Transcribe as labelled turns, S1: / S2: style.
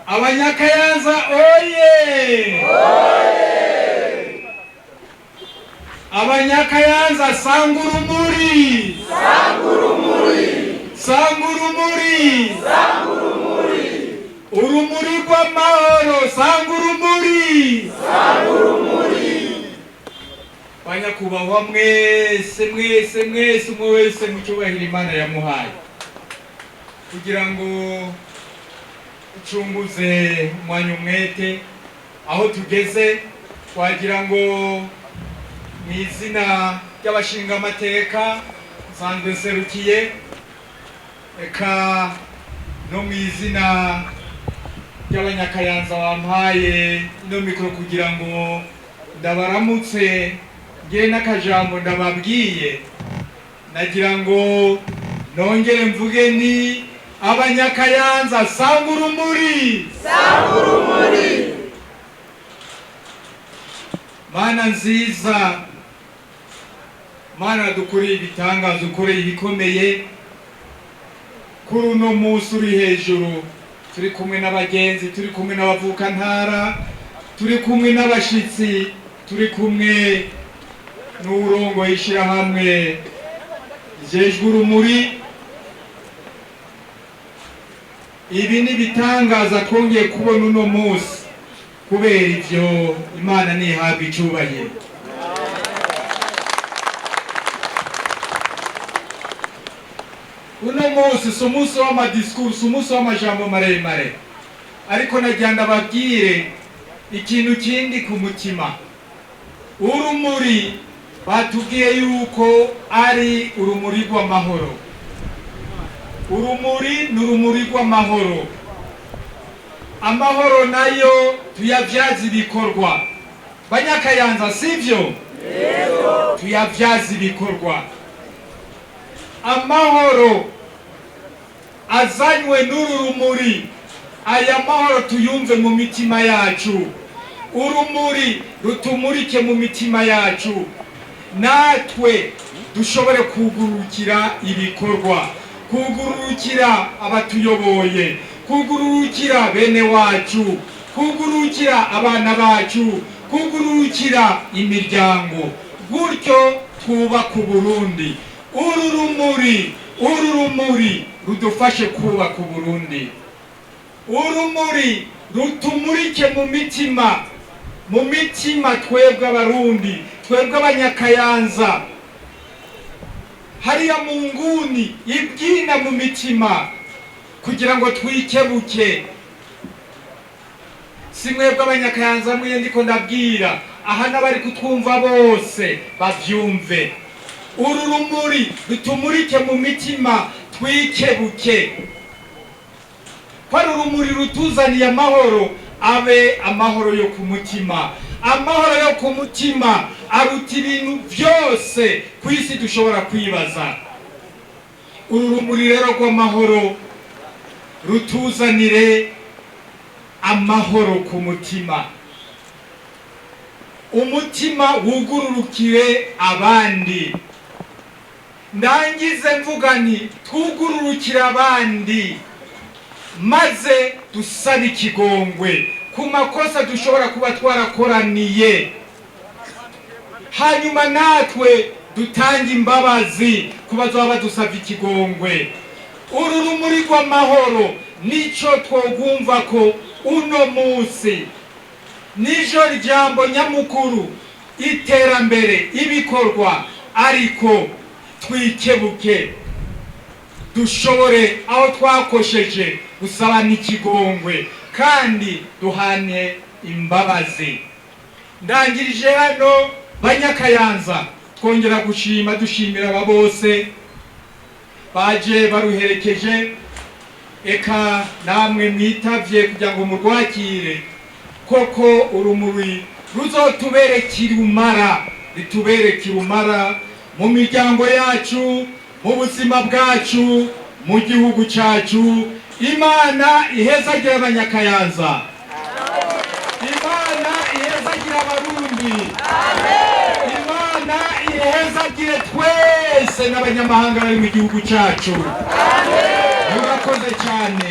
S1: Abanyakayanza oye! Abanyakayanza sangurumuri! Sangurumuri! Urumuri rw'amahoro sangurumuri! Banyakubahwa mwese umwe wese mu cyubahiro Imana yamuhaye kugira ngo ucunguze umwanya umwete aho tugeze, wagira ngo mu izina ry'abashinga amateka nsanzwe nserukiye, eka no mu izina ry'abanyakayanza wampaye ino mikoro kugira ngo ndabaramutse ngire n'akajambo ndababwiye, nagira ngo nongere mvuge ni Abanyakayanza sangurumuri! Mana nziza, Mana dukoreye ibitangaza, ukoreye ibikomeye kuri uno munsi uri hejuru. Turi kumwe n'abagenzi, turi kumwe n'abavukantara, turi kumwe n'abashitsi, turi kumwe n'urongoye ishirahamwe jejwe urumuri. Ibi ni bitangaza twongeye kubona uno munsi, kubera ivyo Imana nihabwa icubahiro. Uno munsi si umunsi w'amadiskuru, si umunsi w'amajambo maremare, ariko nagira ndababwire ikintu kindi ku mutima. Urumuri batubwiye yuko ari urumuri rw'amahoro. Urumuri ni urumuri rw'amahoro. Amahoro nayo tuyavyaza ibikorwa. Banyakayanza sivyo? Yego. Tuyavyaza ibikorwa. Amahoro azanywe n'uru rumuri, aya mahoro tuyumve mu mitima yacu. Urumuri rutumurike mu mitima yacu, natwe dushobore kugurukira ibikorwa, kugurukira abatuyoboye, kugurukira bene wacu, kugurukira abana bacu, kugurukira imiryango, gutyo twubaka Uburundi. Uru rumuri rudufashe kubaka Uburundi. Urumuri rutumurike mu mitima twebwe Abarundi, twebwe Abanyakayanza. Hariya mu nguni ibwina mu mitima kugira ngo twikebuke. Si mwebwe Abanyakayanza mwe ndiko ndabwira, aha n'abari kutwumva bose bavyumve. Uru rumuri rutumurike mu mitima twikebuke, kwa urumuri rutuzaniye amahoro, abe amahoro yo ku mutima. Amahoro yo ku mutima aruta ibintu byose ku isi dushobora kwibaza. Uru rumuri rero rw'amahoro rutuzanire amahoro ku mutima, umutima wugururukire abandi. Ndangize mvuga nti twugururukire abandi, maze dusabe ikigongwe ku makosa dushobora kuba twarakoraniye, hanyuma natwe dutange imbabazi ku bazoba badusavye ikigongwe. Uru rumuri rw'amahoro nico twogumva ko uno munsi nijo jambo nyamukuru, iterambere, ibikorwa. Ariko twikebuke, dushobore aho twakosheje gusaba n'ikigongwe, kandi duhane imbabazi. Ndangirije hano Banyakayanza, twongera gushima, dushimira aba bose baje baruherekeje, eka namwe mwitavye kugira ngo murwakire. Koko urumuri ruzotubere kirumara, ritubere kirumara mu miryango yacu, mu buzima bwacu, mu gihugu cacu. Imana ihezagira Abanyakayanza, Imana ihezagira Abarundi, Imana ihezagire twese n'abanyamahanga bari mu gihugu cacu. Murakoze cyane.